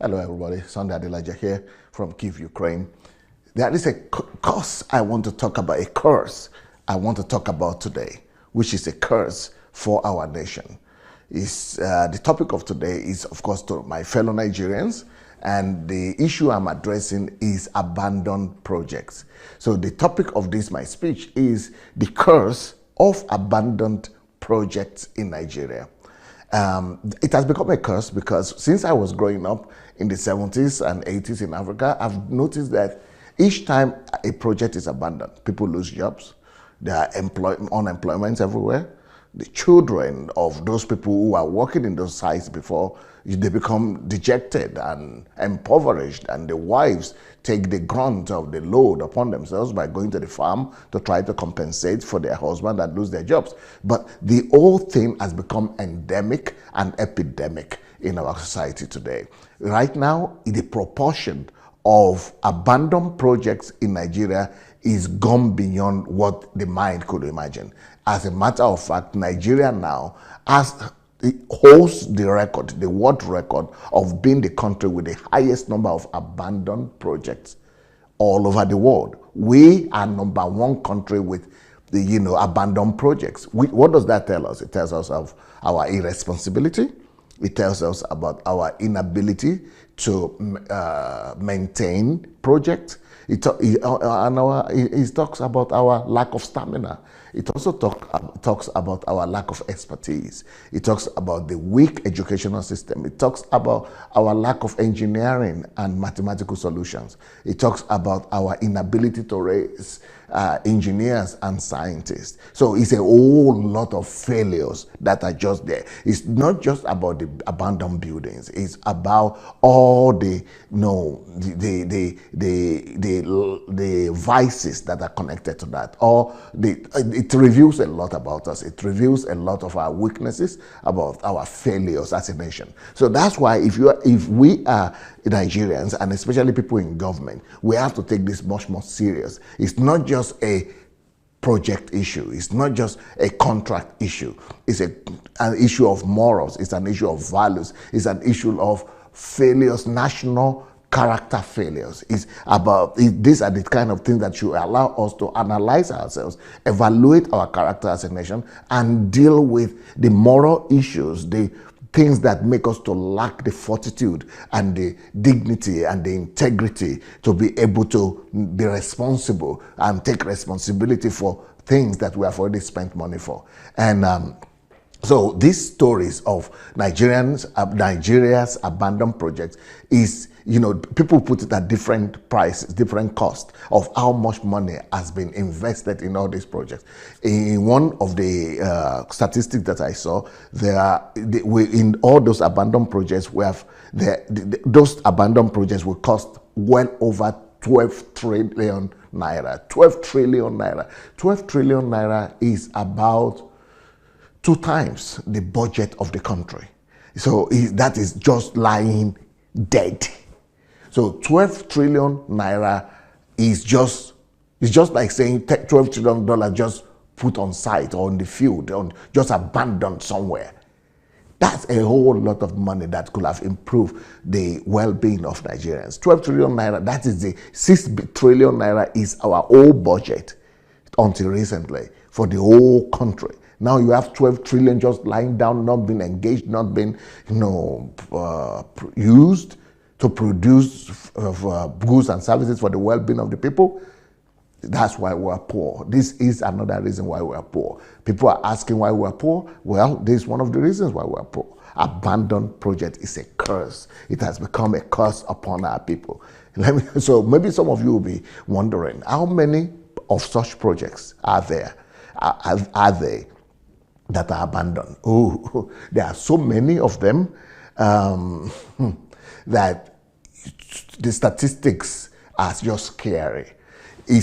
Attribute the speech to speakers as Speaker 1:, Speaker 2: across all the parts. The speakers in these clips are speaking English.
Speaker 1: Hello, everybody. Sunday Adelaja here from Kyiv, Ukraine. There is a curse I want to talk about, a curse I want to talk about today, which is a curse for our nation. The topic of today is, of course, to my fellow Nigerians, and the issue I'm addressing is abandoned projects. So the topic of this, my speech, is the curse of abandoned projects in Nigeria. It has become a curse because since I was growing up in the 70s and 80s in Africa, I've noticed that each time a project is abandoned, people lose jobs, there are unemployment everywhere. The children of those people who are working in those sites before, they become dejected and impoverished, and the wives take the grunt of the load upon themselves by going to the farm to try to compensate for their husband that lose their jobs. But the whole thing has become endemic and epidemic in our society today. Right now, the proportion of abandoned projects in Nigeria is gone beyond what the mind could imagine. As a matter of fact, Nigeria now holds the record, the world record of being the country with the highest number of abandoned projects all over the world. We are number one country with the abandoned projects. What does that tell us? It tells us of our irresponsibility. It tells us about our inability to maintain projects. It talks about our lack of stamina. It also talks about our lack of expertise. It talks about the weak educational system. It talks about our lack of engineering and mathematical solutions. It talks about our inability to raise engineers and scientists. So it's a whole lot of failures that are just there. It's not just about the abandoned buildings. It's about all the vices that are connected to that. It reveals a lot about us. It reveals a lot of our weaknesses, about our failures as a nation. So that's why if we are Nigerians, and especially people in government, we have to take this much more serious. It's not just a project issue. It's not just a contract issue. It's an issue of morals. It's an issue of values. It's an issue of failures, national character failures. These are the kind of things that should allow us to analyze ourselves, evaluate our character as a nation, and deal with the moral issues, the things that make us to lack the fortitude and the dignity and the integrity to be able to be responsible and take responsibility for things that we have already spent money for. And so these stories of Nigeria's abandoned projects is, people put it at different prices, different costs of how much money has been invested in all these projects. In one of the statistics that I saw, in all those abandoned projects, those abandoned projects will cost well over 12 trillion naira. 12 trillion naira. 12 trillion naira is about 2 times the budget of the country. So that is just lying dead. So 12 trillion naira is just like saying $12 trillion just put on site or on the field, just abandoned somewhere. That's a whole lot of money that could have improved the well-being of Nigerians. 12 trillion naira, that is the 6 trillion naira is our whole budget until recently for the whole country. Now you have 12 trillion just lying down, not being engaged, not being used to produce goods and services for the well-being of the people. That's why we're poor. This is another reason why we're poor. People are asking why we're poor. Well, this is one of the reasons why we're poor. Abandoned project is a curse. It has become a curse upon our people. So maybe some of you will be wondering, how many of such projects are there? Are they that are abandoned? Oh, there are so many of them that the statistics are just scary. The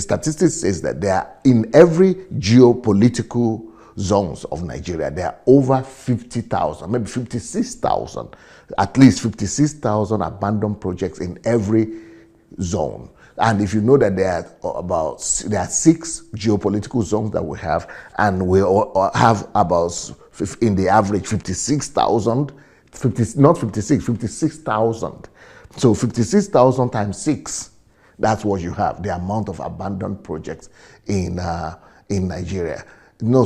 Speaker 1: statistics says that there are, in every geopolitical zones of Nigeria, there are over 50,000, maybe 56,000, at least 56,000 abandoned projects in every zone. And if you know that there are 6 geopolitical zones that we have, and we have about, in the average, 56,000 not 56, 56,000. So 56,000 times 6, that's what you have, the amount of abandoned projects in Nigeria.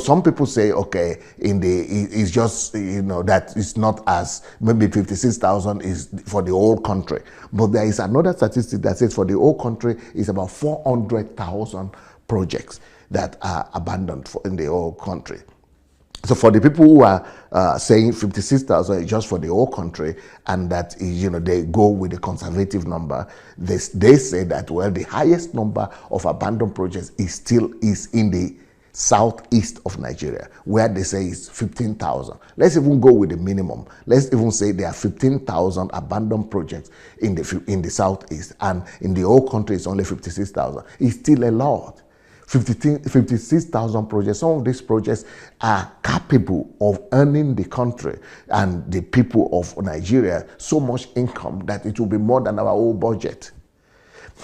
Speaker 1: Some people say, okay, it's just, that it's not as, maybe 56,000 is for the whole country. But there is another statistic that says for the whole country, it's about 400,000 projects that are abandoned in the whole country. So for the people who are saying 56,000 is just for the whole country, and that they go with the conservative number, they say that, well, the highest number of abandoned projects is in the southeast of Nigeria, where they say it's 15,000. Let's even go with the minimum. Let's even say there are 15,000 abandoned projects in the southeast, and in the whole country it's only 56,000. It's still a lot. 56,000 projects. Some of these projects are capable of earning the country and the people of Nigeria so much income that it will be more than our whole budget.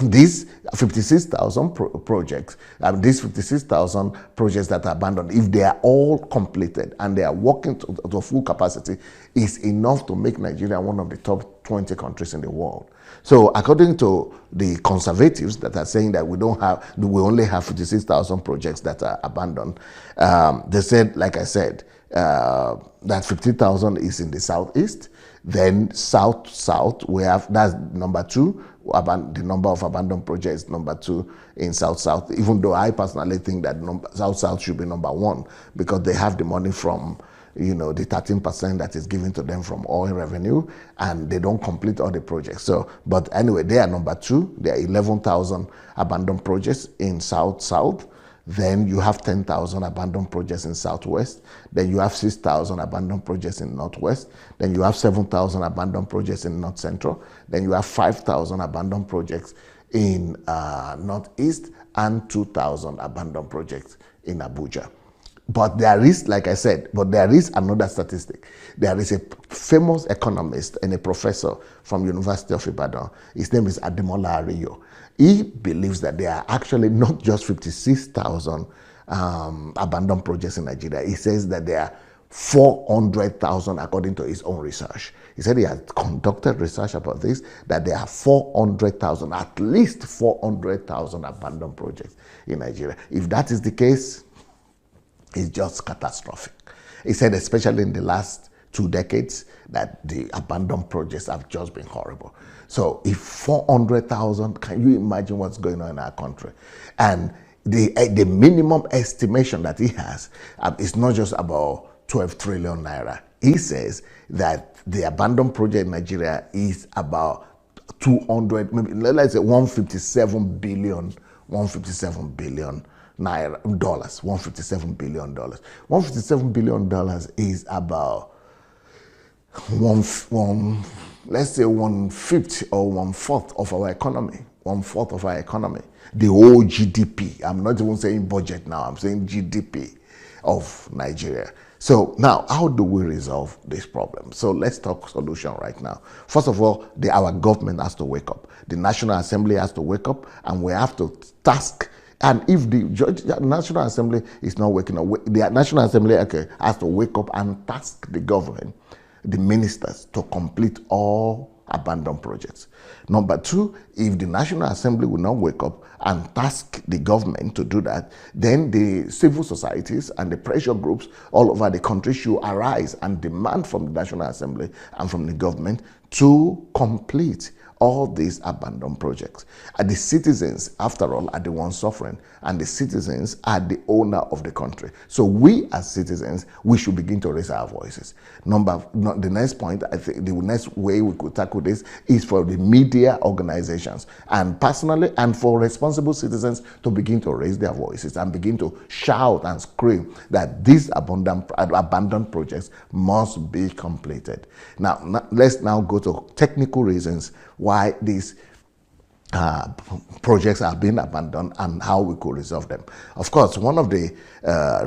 Speaker 1: These 56,000 projects, these 56,000 projects that are abandoned, if they are all completed and they are working to full capacity, is enough to make Nigeria one of the top 20 countries in the world. So according to the conservatives that are saying that we only have 56,000 projects that are abandoned, they said, like I said, that 50,000 is in the southeast. Then south, we have, that's number 2. The number of abandoned projects, number 2 in south, even though I personally think that south should be number 1, because they have the money from, the 13% that is given to them from oil revenue, and they don't complete all the projects. So, but anyway, they are number 2. There are 11,000 abandoned projects in south. Then you have 10,000 abandoned projects in southwest. Then you have 6,000 abandoned projects in northwest. Then you have 7,000 abandoned projects in north central. Then you have 5,000 abandoned projects in northeast, and 2,000 abandoned projects in Abuja. But there is, like I said, there is another statistic. There is a famous economist and a professor from University of Ibadan. His name is Adelaja. He believes that there are actually not just 56,000 abandoned projects in Nigeria. He says that there are 400,000 according to his own research. He said he has conducted research about this, that there are 400,000, at least 400,000 abandoned projects in Nigeria. If that is the case, it's just catastrophic. He said, especially in the last 2 decades, that the abandoned projects have just been horrible. So if 400,000, can you imagine what's going on in our country? And the minimum estimation that he has is not just about 12 trillion naira. He says that the abandoned project in Nigeria is about 200, maybe let's say 157 billion naira, dollars, $157 billion. $157 billion is about let's say 1/5 or 1/4 of our economy. 1/4 of our economy. The whole GDP. I'm not even saying budget now, I'm saying GDP of Nigeria. So now, how do we resolve this problem? So let's talk solution right now. First of all, our government has to wake up. The National Assembly has to wake up, and we have to task. And if the National Assembly is not waking up, the National Assembly has to wake up and task the government, the ministers, to complete all abandoned projects. Number 2, if the National Assembly will not wake up and task the government to do that, then the civil societies and the pressure groups all over the country should arise and demand from the National Assembly and from the government to complete all these abandoned projects. And the citizens, after all, are the ones suffering, and the citizens are the owner of the country. So we as citizens, we should begin to raise our voices. The next point, I think the next way we could tackle this is for the media organizations, and personally, and for responsible citizens to begin to raise their voices and begin to shout and scream that these abandoned projects must be completed. Now, let's now go to technical reasons why these projects are being abandoned and how we could resolve them. Of course, one of the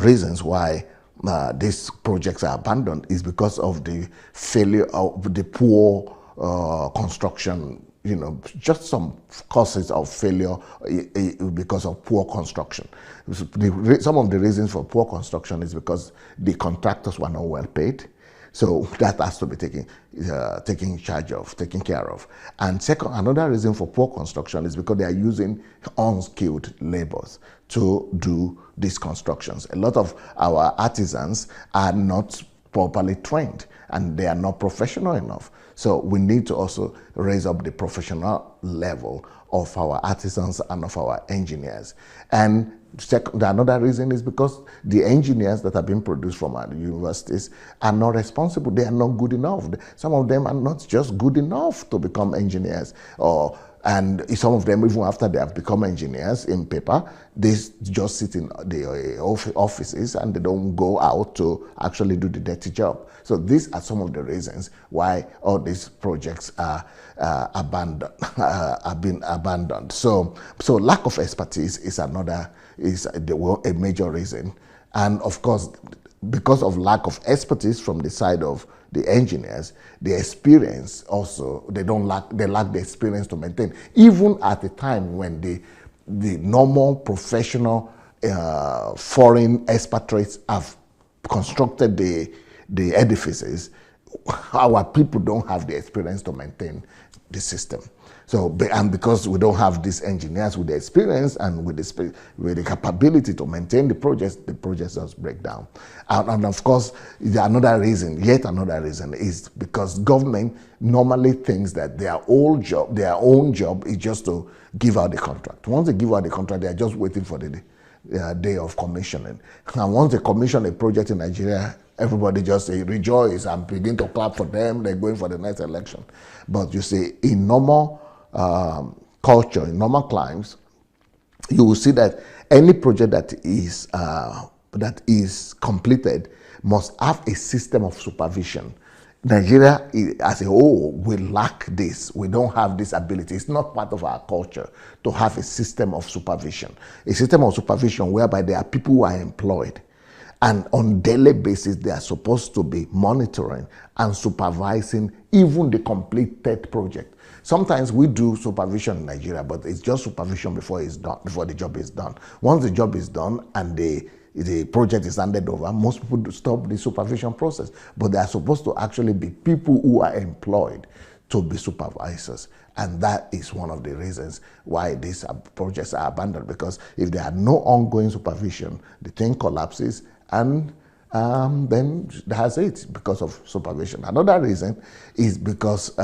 Speaker 1: reasons why these projects are abandoned is because of the failure of the poor construction, just some causes of failure because of poor construction. Some of the reasons for poor construction is because the contractors were not well paid. So that has to be taken care of. And second, another reason for poor construction is because they are using unskilled laborers to do these constructions. A lot of our artisans are not properly trained and they are not professional enough. So we need to also raise up the professional level of our artisans and of our engineers. And second, another reason is because the engineers that are being produced from our universities are not responsible. They are not good enough. Some of them are not just good enough to become engineers, and some of them, even after they have become engineers in paper, they just sit in the offices and they don't go out to actually do the dirty job. So these are some of the reasons why all these projects are abandoned, have been abandoned. So lack of expertise is a major reason, and of course, because of lack of expertise from the side of the engineers, the experience also, they lack the experience to maintain. Even at the time when the normal professional foreign expatriates have constructed the edifices, our people don't have the experience to maintain the system. So, and because we don't have these engineers with the experience and with the capability to maintain the projects just break down. And of course, yet another reason is because government normally thinks that their own job is just to give out the contract. Once they give out the contract, they are just waiting for the day of commissioning. And once they commission a project in Nigeria, everybody just rejoice and begin to clap for them. They're going for the next election. But you see, in normal culture, in normal climes, you will see that any project that is completed must have a system of supervision. Nigeria as a whole will lack this. We don't have this ability. It's not part of our culture to have a system of supervision. A system of supervision whereby there are people who are employed, and on daily basis they are supposed to be monitoring and supervising even the completed project. Sometimes we do supervision in Nigeria, but it's just supervision before it's done, before the job is done. Once the job is done and the project is handed over, most people do stop the supervision process. But they are supposed to actually be people who are employed to be supervisors. And that is one of the reasons why these projects are abandoned, because if there are no ongoing supervision, the thing collapses, and then that's it, because of supervision. Another reason is because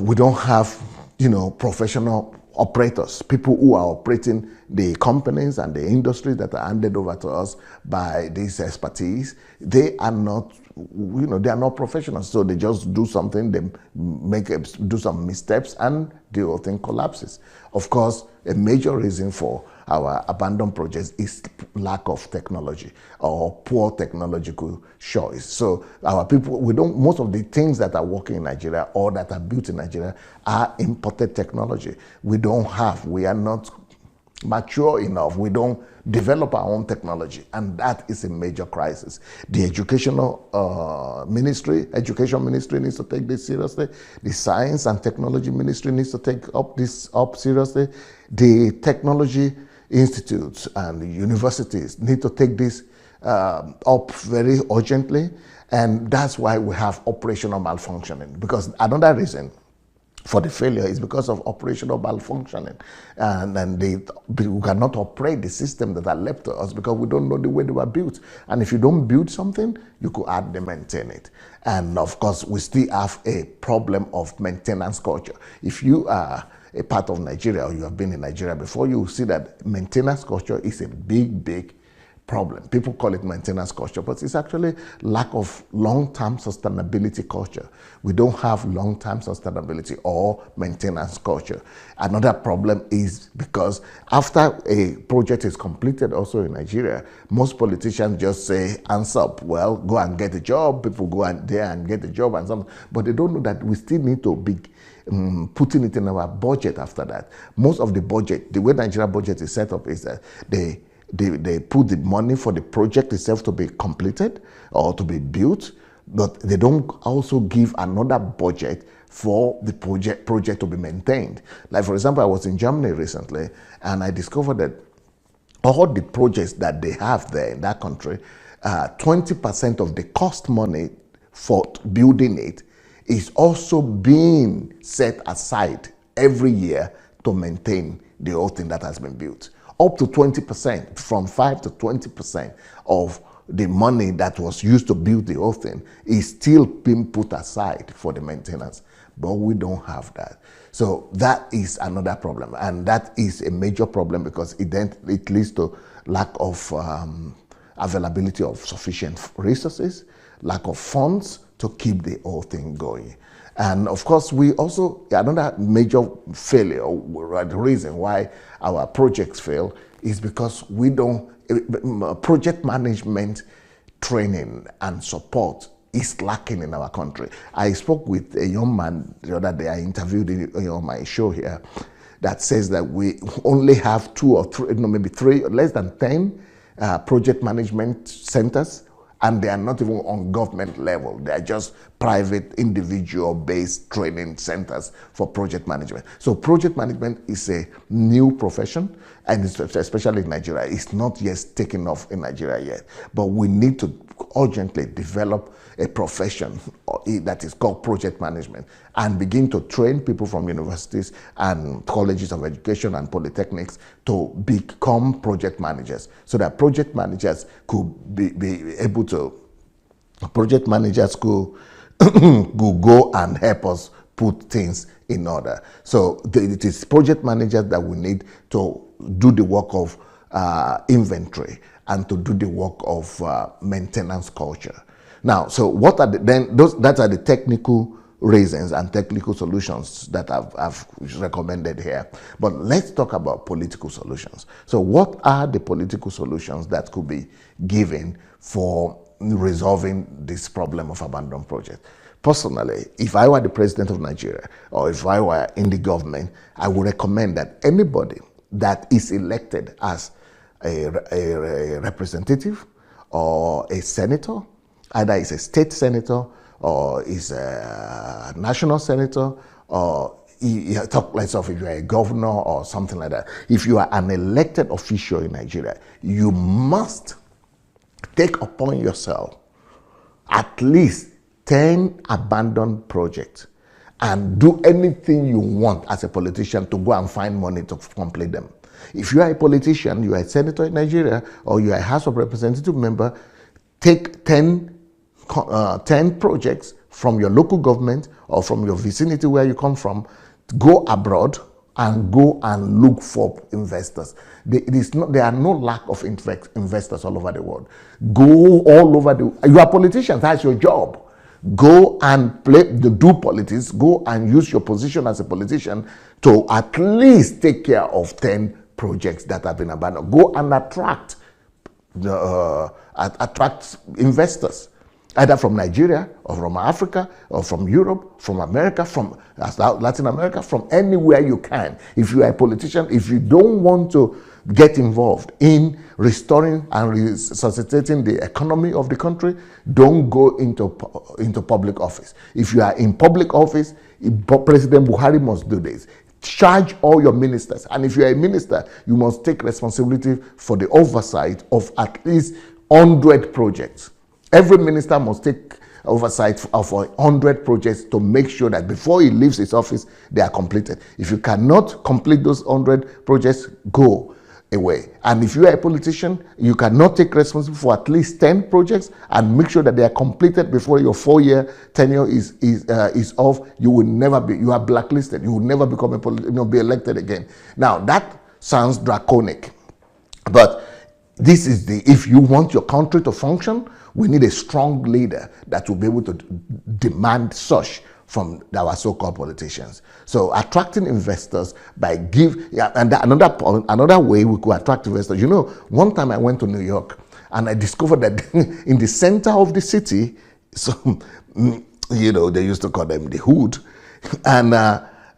Speaker 1: we don't have, professional operators, people who are operating the companies and the industries that are handed over to us by this expertise. They are not, they are not professionals. So they just do something, they do some missteps, and the whole thing collapses. Of course, a major reason for our abandoned projects is lack of technology or poor technological choice. So our people, most of the things that are working in Nigeria or that are built in Nigeria are imported technology. We are not mature enough. We don't develop our own technology, and that is a major crisis. The education ministry needs to take this seriously. The science and technology ministry needs to take this up seriously. The technology institutes and the universities need to take this up very urgently, and that's why we have operational malfunctioning. Because another reason for the failure is because of operational malfunctioning, and we cannot operate the system that are left to us because we don't know the way they were built. And if you don't build something, you could hardly maintain it. And of course, we still have a problem of maintenance culture. If you are a part of Nigeria, or you have been in Nigeria before, you will see that maintenance culture is a big problem. People call it maintenance culture, but it's actually lack of long-term sustainability culture. We don't have long-term sustainability or maintenance culture. Another problem is because after a project is completed also in Nigeria, most politicians just say, hands up, well, go and get a job. People go there and get a job and something, but they don't know that we still need to be putting it in our budget after that. Most of the budget, the way Nigeria budget is set up is that they put the money for the project itself to be completed or to be built, but they don't also give another budget for the project to be maintained. Like, for example, I was in Germany recently, and I discovered that all the projects that they have there in that country, 20% of the cost money for building it is also being set aside every year to maintain the whole thing that has been built. Up to 20%, from 5 to 20% of the money that was used to build the whole thing is still being put aside for the maintenance. But we don't have that. So that is another problem. And that is a major problem because it leads to lack of availability of sufficient resources, lack of funds to keep the whole thing going. And of course, we also, another major failure, or the reason why our projects fail is because we don't, project management training and support is lacking in our country. I spoke with a young man the other day, I interviewed him on my show here, that says that we only have 2 or 3, no, maybe 3, less than 10 project management centers, and they are not even on government level. They are just private, individual-based training centers for project management. So project management is a new profession, and especially in Nigeria. It's not yet taken off in Nigeria yet. But we need to urgently develop a profession that is called project management and begin to train people from universities and colleges of education and polytechnics to become project managers, so that project managers could be able to, project managers could go and help us put things in order. So it is project managers that we need to do the work of inventory and to do the work of maintenance culture. Now, so what are that are the technical reasons and technical solutions that I've recommended here. But let's talk about political solutions. So what are the political solutions that could be given for resolving this problem of abandoned projects? Personally, if I were the president of Nigeria, or if I were in the government, I would recommend that anybody that is elected as a representative or a senator, either is a state senator or is a national senator, or you talk like if you are a governor or something like that. If you are an elected official in Nigeria, you must take upon yourself at least 10 abandoned projects and do anything you want as a politician to go and find money to complete them. If you are a politician, you are a senator in Nigeria, or you are a House of Representative member, take 10 projects from your local government or from your vicinity where you come from, go abroad and go and look for investors. There are no lack of investors all over the world. Go all over you are politicians, that's your job. Go and do politics, go and use your position as a politician to at least take care of 10 projects that have been abandoned. Go and attract investors, either from Nigeria or from Africa or from Europe, from America, from Latin America, from anywhere you can. If you are a politician, if you don't want to get involved in restoring and resuscitating the economy of the country, don't go into public office. If you are in public office, President Buhari must do this. Charge all your ministers, and if you are a minister, you must take responsibility for the oversight of at least 100 projects. Every minister must take oversight of 100 projects to make sure that before he leaves his office, they are completed. If you cannot complete those 100 projects, go away. And if you are a politician, you cannot take responsibility for at least 10 projects and make sure that they are completed before your 4-year tenure is off. You will never be, you are blacklisted. You will never become be elected again. Now that sounds draconic, but this is if you want your country to function, we need a strong leader that will be able to demand such from our so-called politicians. So attracting investors by another way we could attract investors. You know, one time I went to New York and I discovered that in the center of the city, they used to call them the hood, and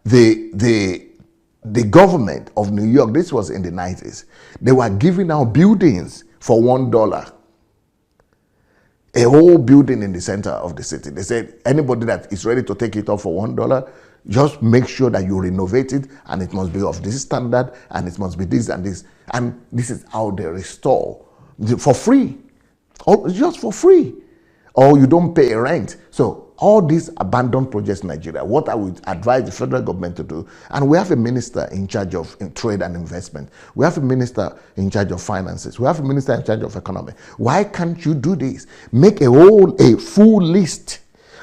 Speaker 1: the government of New York, this was in the 90s, they were giving out buildings for $1. A whole building in the center of the city. They said, anybody that is ready to take it off for $1, just make sure that you renovate it, and it must be of this standard, and it must be this and this. And this is how they restore for free or just for free, or you don't pay rent. So all these abandoned projects in Nigeria, what I would advise the federal government to do, and we have a minister in charge of trade and investment, we have a minister in charge of finances, we have a minister in charge of economy. Why can't you do this? Make a full list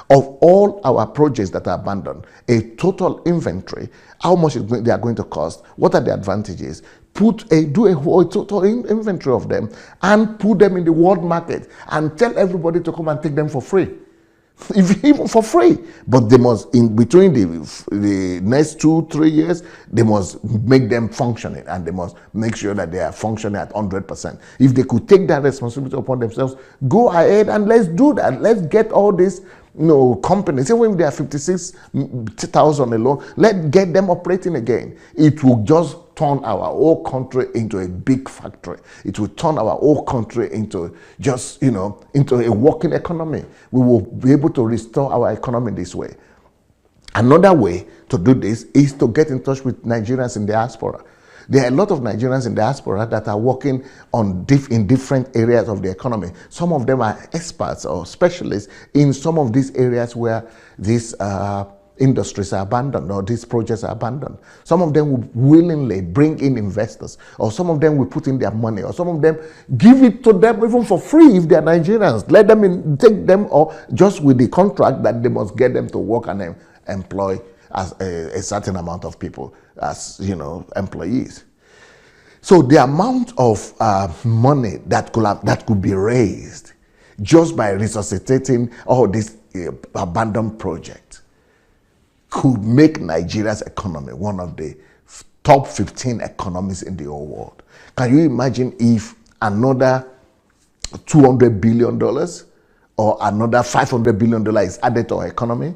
Speaker 1: of all our projects that are abandoned, a total inventory, how much they are going to cost, what are the advantages, do a whole total inventory of them and put them in the world market and tell everybody to come and take them for free. Even for free. But they must, in between the next 2-3 years, they must make them functioning, and they must make sure that they are functioning at 100%. If they could take that responsibility upon themselves, go ahead and let's do that. Let's get all these companies, even if they are 56,000 alone, let's get them operating again. It will just turn our whole country into a big factory. It will turn our whole country into just, into a working economy. We will be able to restore our economy this way. Another way to do this is to get in touch with Nigerians in diaspora. There are a lot of Nigerians in diaspora that are working in different areas of the economy. Some of them are experts or specialists in some of these areas where these industries are abandoned or these projects are abandoned. Some of them will willingly bring in investors, or some of them will put in their money, or some of them give it to them even for free if they are Nigerians. Let them take them, or just with the contract that they must get them to work and employ as a certain amount of people as employees. So the amount of money that could be raised just by resuscitating all these abandoned projects could make Nigeria's economy one of the top 15 economies in the whole world. Can you imagine if another $200 billion or another $500 billion is added to our economy?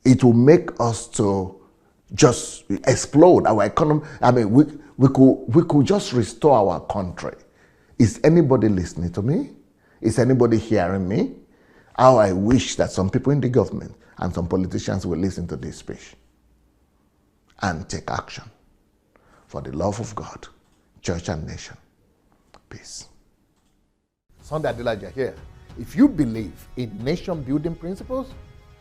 Speaker 1: It will make us to just explode our economy. I mean, we could just restore our country. Is anybody listening to me? Is anybody hearing me? How I wish that some people in the government and some politicians will listen to this speech and take action for the love of God, church and nation. Peace. Sunday Adelaja here. If you believe in nation building principles,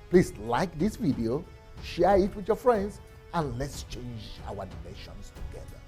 Speaker 1: please like this video, share it with your friends, and let's change our nations together.